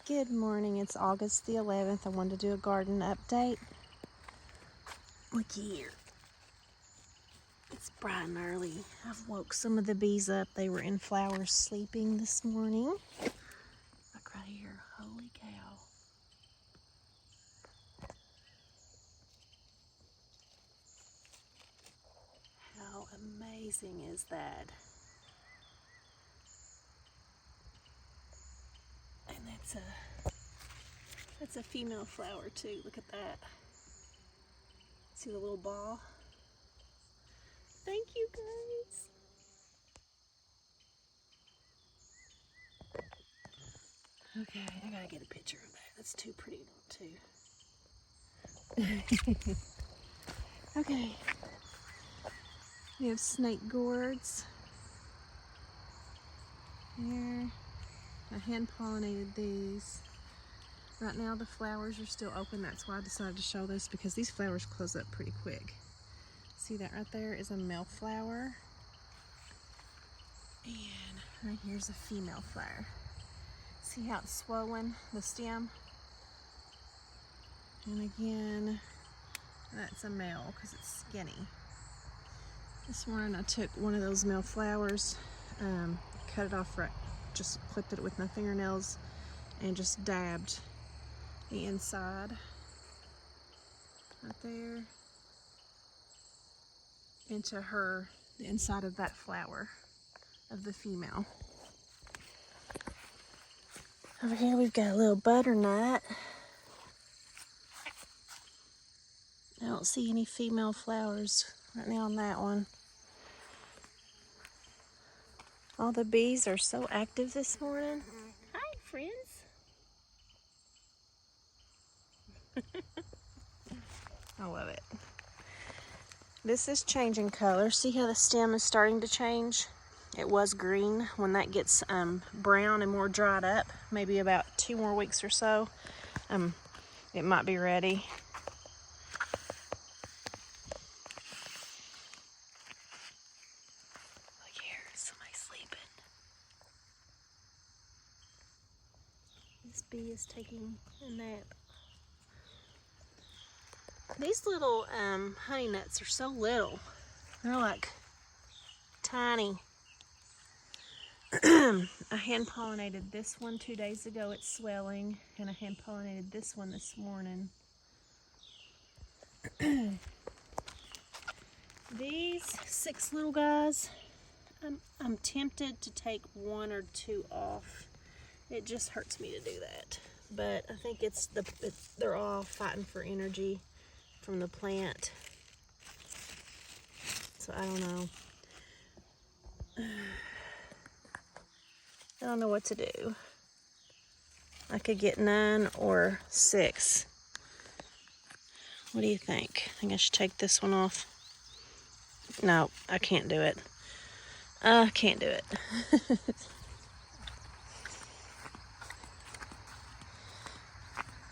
Good morning, it's August the 11th. I wanted to do a garden update. Looky here. It's bright and early. I've woke some of the bees up. They were in flowers sleeping this morning. Look right here, holy cow. How amazing is that? And that's a female flower too. Look at that. See the little ball? Thank you guys. Okay, I gotta get a picture of that. That's too pretty not to. Okay. We have snake gourds. Here. I hand pollinated these. Right now the flowers are still open. That's why I decided to show this, because these flowers close up pretty quick. See that right there is a male flower. And right here's a female flower. See how it's swollen, the stem? And again, that's a male because it's skinny. This morning I took one of those male flowers, cut it off right, just clipped it with my fingernails and just dabbed the inside right there into the inside of that flower of the female. Over here we've got a little butternut. I don't see any female flowers right now on that one. All the bees are so active this morning. Hi, friends. I love it. This is changing color. See how the stem is starting to change? It was green. When that gets brown and more dried up, maybe about 2 more weeks or so, it might be ready. Look here, somebody sleeping. This bee is taking a nap. These little honey nuts are so little. They're like tiny. I hand pollinated this one 2 days ago. It's swelling, and I hand pollinated this one this morning. These 6 little guys, I'm tempted to take 1 or 2 off. It just hurts me to do that, but I think they're all fighting for energy from the plant, so I don't know. I don't know what to do. I could get 9 or 6. What do you think? I think I should take this one off. No, I can't do it. I can't do it.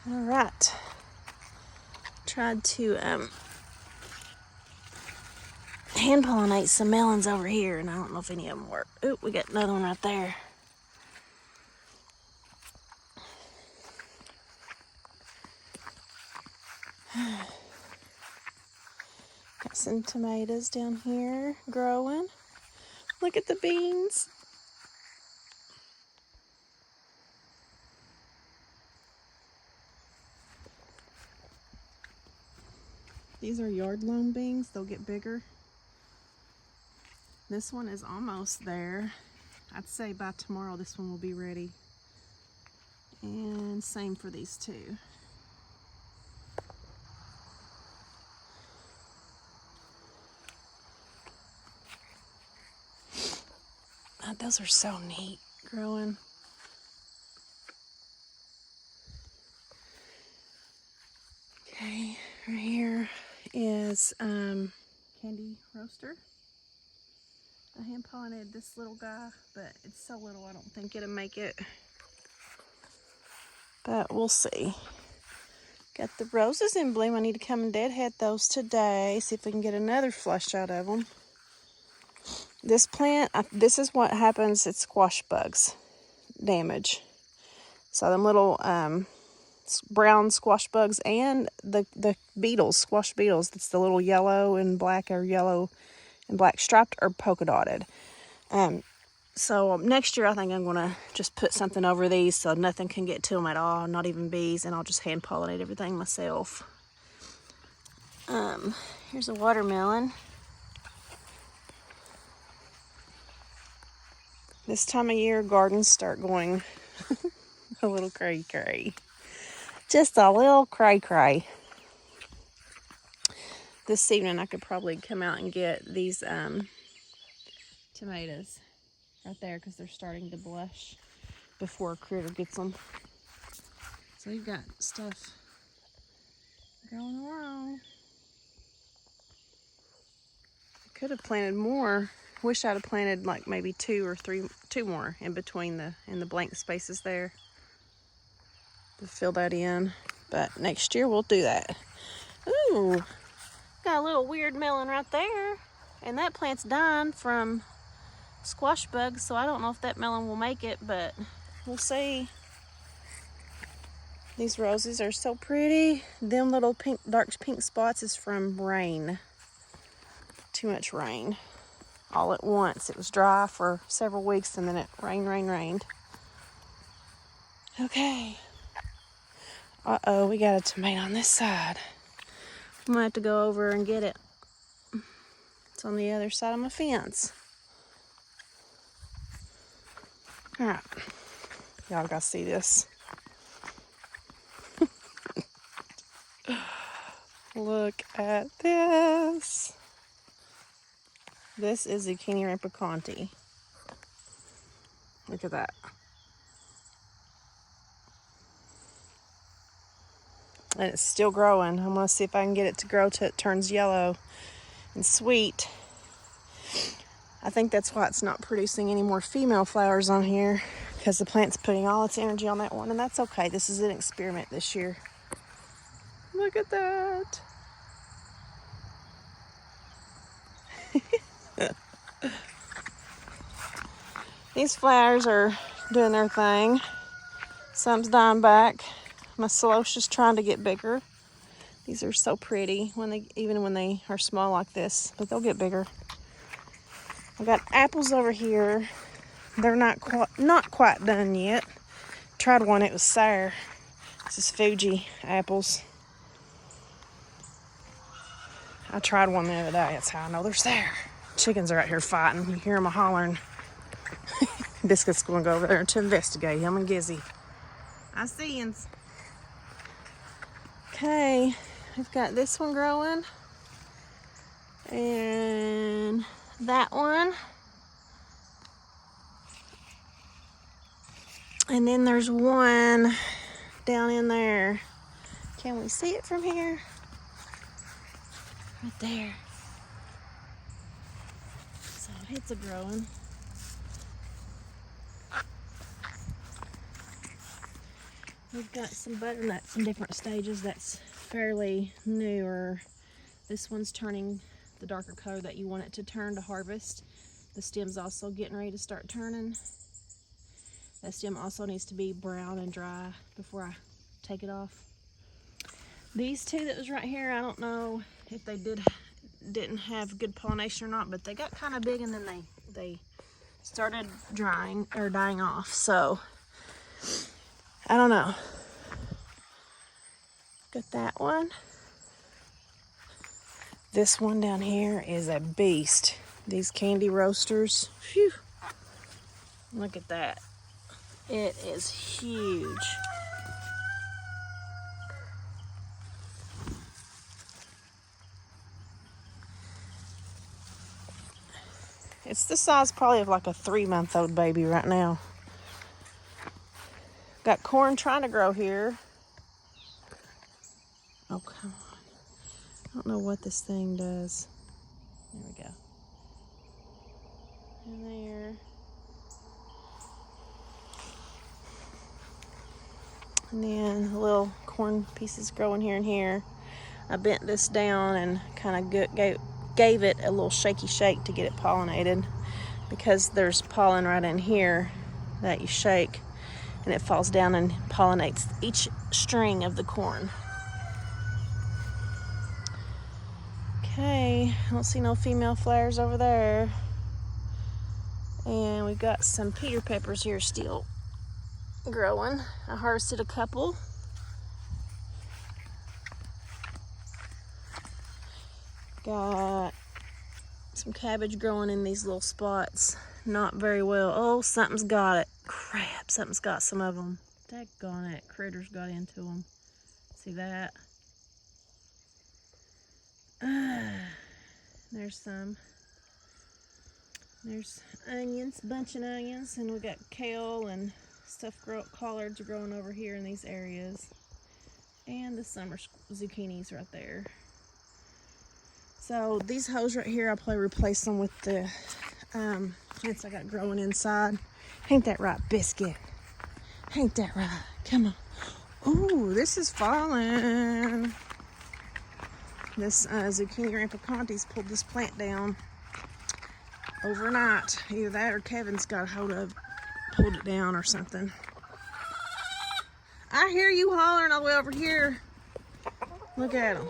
All right. Tried to hand pollinate some melons over here, and I don't know if any of them work. Ooh, we got another one right there. Got some tomatoes down here growing. Look at the beans. These are yard loam beans. They'll get bigger. This one is almost there. I'd say by tomorrow this one will be ready. And same for these two. Those are so neat growing. Okay, right here is candy roaster. I hand pollinated this little guy, but it's so little I don't think it'll make it. But we'll see. Got the roses in bloom. I need to come and deadhead those today. See if we can get another flush out of them. This plant, this is what happens. It's squash bugs damage. So them little brown squash bugs and the beetles, squash beetles, that's the little yellow and black or yellow and black striped or polka dotted. So next year I think I'm going to just put something over these so nothing can get to them at all, not even bees, and I'll just hand pollinate everything myself. Here's a watermelon. This time of year gardens start going a little cray-cray. Just a little cray-cray. This evening I could probably come out and get these tomatoes right there because they're starting to blush before a critter gets them. So we've got stuff going along. I could have planted more. Wish I'd have planted like maybe two more in between in the blank spaces there to fill that in. But next year we'll do that. Ooh, got a little weird melon right there, and that plant's dying from squash bugs, so I don't know if that melon will make it, but we'll see. These roses are so pretty. Them little pink, dark pink spots is from rain. Too much rain. All at once. It was dry for several weeks and then it rained. Okay. Uh-oh, we got a tomato on this side. I'm gonna have to go over and get it. It's on the other side of my fence. All right. Y'all gotta see this. Look at this. This is zucchini rampicanti. Look at that. And it's still growing. I'm gonna see if I can get it to grow till it turns yellow and sweet. I think that's why it's not producing any more female flowers on here, because the plant's putting all its energy on that one, and that's okay. This is an experiment this year. Look at that. These flowers are doing their thing. Some's dying back. My Celosia's trying to get bigger. These are so pretty even when they are small like this, but they'll get bigger. I've got apples over here. They're not quite done yet. Tried one, it was sour. This is Fuji apples. I tried one the other day. That's how I know they're sour. Chickens are out here fighting. You hear them hollering. Biscuit's going to go over there to investigate him and Gizzy. I see him. Okay, we've got this one growing. And that one. And then there's one down in there. Can we see it from here? Right there. So it's a growing. We've got some butternuts in different stages that's fairly newer. This one's turning the darker color that you want it to turn to harvest. The stem's also getting ready to start turning. That stem also needs to be brown and dry before I take it off. These two that was right here, I don't know if they didn't have good pollination or not, but they got kind of big and then they started dying off. So I don't know. Got that one. This one down here is a beast. These candy roasters. Phew. Look at that. It is huge. It's the size probably of like a 3-month-old baby right now. Got corn trying to grow here. Oh, come on. I don't know what this thing does. There we go. And there. And then the little corn pieces growing here and here. I bent this down and kind of gave it a little shaky shake to get it pollinated, because there's pollen right in here that you shake and it falls down and pollinates each string of the corn. Okay, I don't see no female flowers over there. And we've got some Peter peppers here still growing. I harvested a couple. Got some cabbage growing in these little spots. Not very well. Oh, something's got it. Crap, something's got some of them. Daggone it, critters got into them. See that? There's some. There's onions, bunch of onions, and we got kale and collards growing over here in these areas. And the summer zucchinis right there. So these hoes right here, I'll probably replace them with the plants I got growing inside. Ain't that right, Biscuit? Ain't that right? Come on. Ooh, this is falling. This zucchini rampicantes pulled this plant down overnight. Either that or Kevin's got a hold of, pulled it down or something. I hear you hollering all the way over here. Look at him.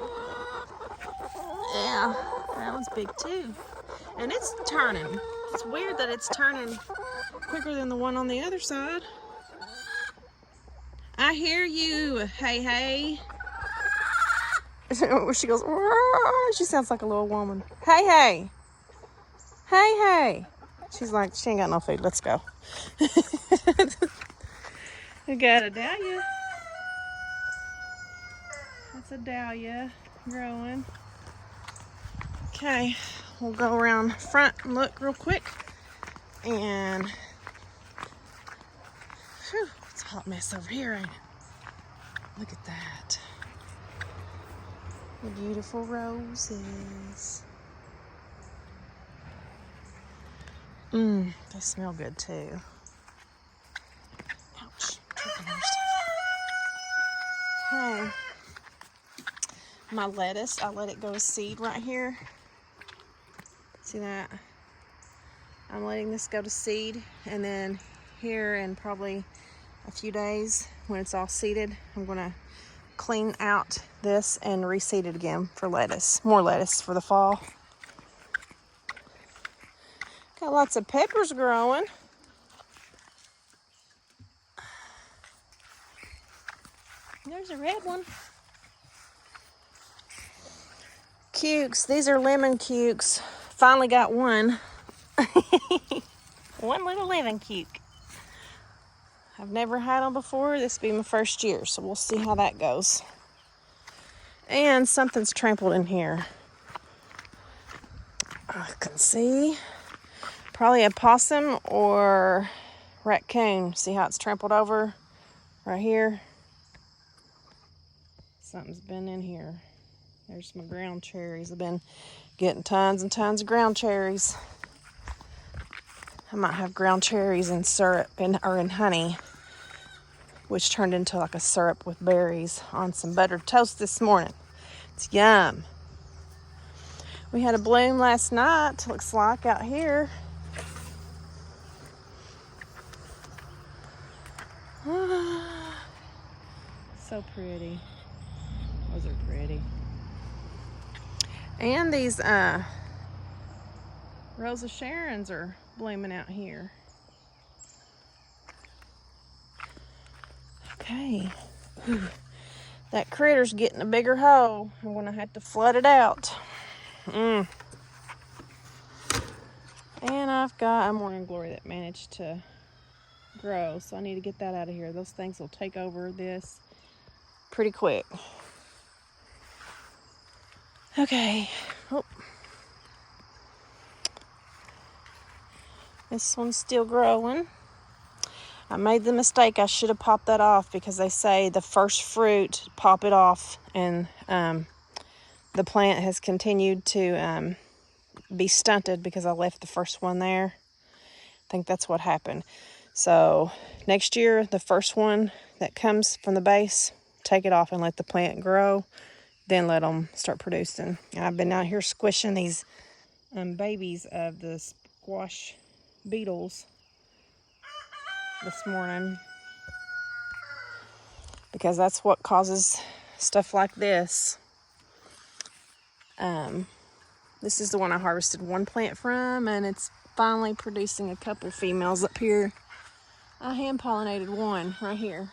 Yeah, that one's big too. And it's turning. It's weird that it's turning quicker than the one on the other side. I hear you. Hey, hey. She goes, she sounds like a little woman. Hey, hey. Hey, hey. She's like, she ain't got no food. Let's go. We got a dahlia. That's a dahlia growing. Okay, we'll go around front and look real quick. And whew, it's a hot mess over here, ain't it? Look at that. The beautiful roses. They smell good too. Ouch. Okay. My lettuce, I let it go to seed right here. See that? I'm letting this go to seed, and then here in probably a few days when it's all seeded, I'm gonna clean out this and reseed it again for lettuce. More lettuce for the fall. Got lots of peppers growing. There's a red one. Cukes, these are lemon cukes. Finally got one. One little lemon cuke. I've never had them before. This will be my first year, so we'll see how that goes. And something's trampled in here. I can see. Probably a possum or raccoon. See how it's trampled over right here? Something's been in here. There's my ground cherries. I've been getting tons and tons of ground cherries. I might have ground cherries in syrup or in honey, which turned into like a syrup with berries on some buttered toast this morning. It's yum. We had a bloom last night, looks like, out here. So pretty. Those are pretty. And these Rosa Sharons are blooming out here. Okay. Whew. That critter's getting a bigger hole. I'm gonna have to flood it out. And I've got a morning glory that managed to grow, so I need to get that out of here. Those things will take over this pretty quick. Okay. Oh. This one's still growing. I made the mistake. I should have popped that off because they say the first fruit, pop it off, and the plant has continued to be stunted because I left the first one there. I think that's what happened. So next year, the first one that comes from the base, take it off and let the plant grow. Then let them start producing. And I've been out here squishing these babies of the squash beetles this morning. because that's what causes stuff like this. This is the one I harvested one plant from, and it's finally producing a couple females up here. I hand pollinated one right here.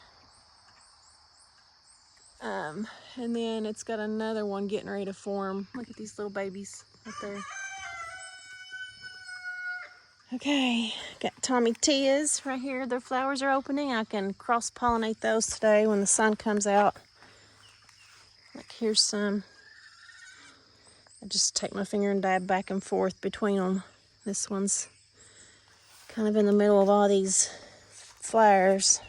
And then it's got another one getting ready to form. Look at these little babies right there. Okay, got Tommy Tias right here. Their flowers are opening. I can cross-pollinate those today when the sun comes out. Like here's some. I just take my finger and dab back and forth between them. This one's kind of in the middle of all these flowers.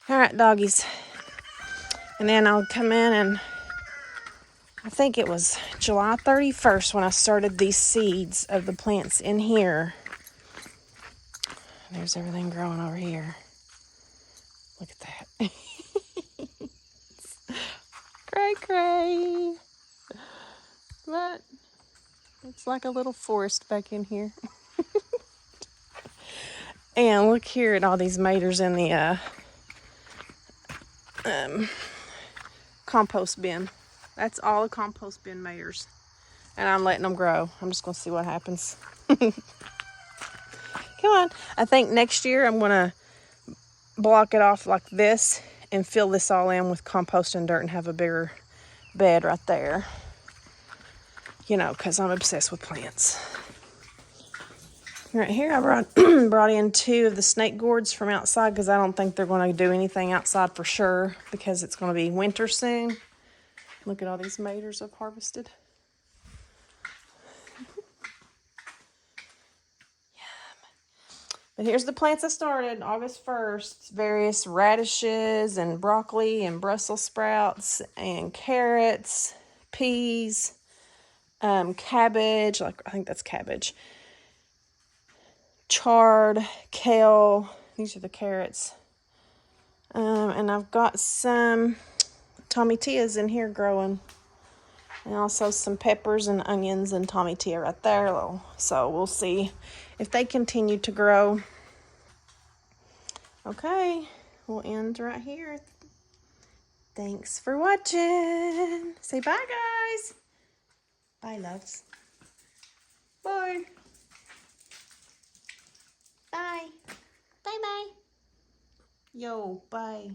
All right, doggies. And then I'll come in, and I think it was July 31st when I started these seeds of the plants in here. There's everything growing over here. Look at that. Cray cray. But it's like a little forest back in here. And look here at all these maters in the compost bin. That's all the compost bin maters. And I'm letting them grow. I'm just going to see what happens. Come on. I think next year I'm going to block it off like this and fill this all in with compost and dirt and have a bigger bed right there. You know, because I'm obsessed with plants. Right here I brought in 2 of the snake gourds from outside because I don't think they're going to do anything outside for sure because it's going to be winter soon. Look at all these maters I've harvested. But here's the plants I started August 1st. Various radishes and broccoli and Brussels sprouts and carrots, peas, cabbage, like I think that's cabbage. Chard, kale, these are the carrots. And I've got some tomatillas in here growing. And also some peppers and onions and tomatillo right there. So we'll see if they continue to grow. Okay, we'll end right here. Thanks for watching. Say bye, guys. Bye, loves. Bye. Bye. Bye-bye. Yo, bye.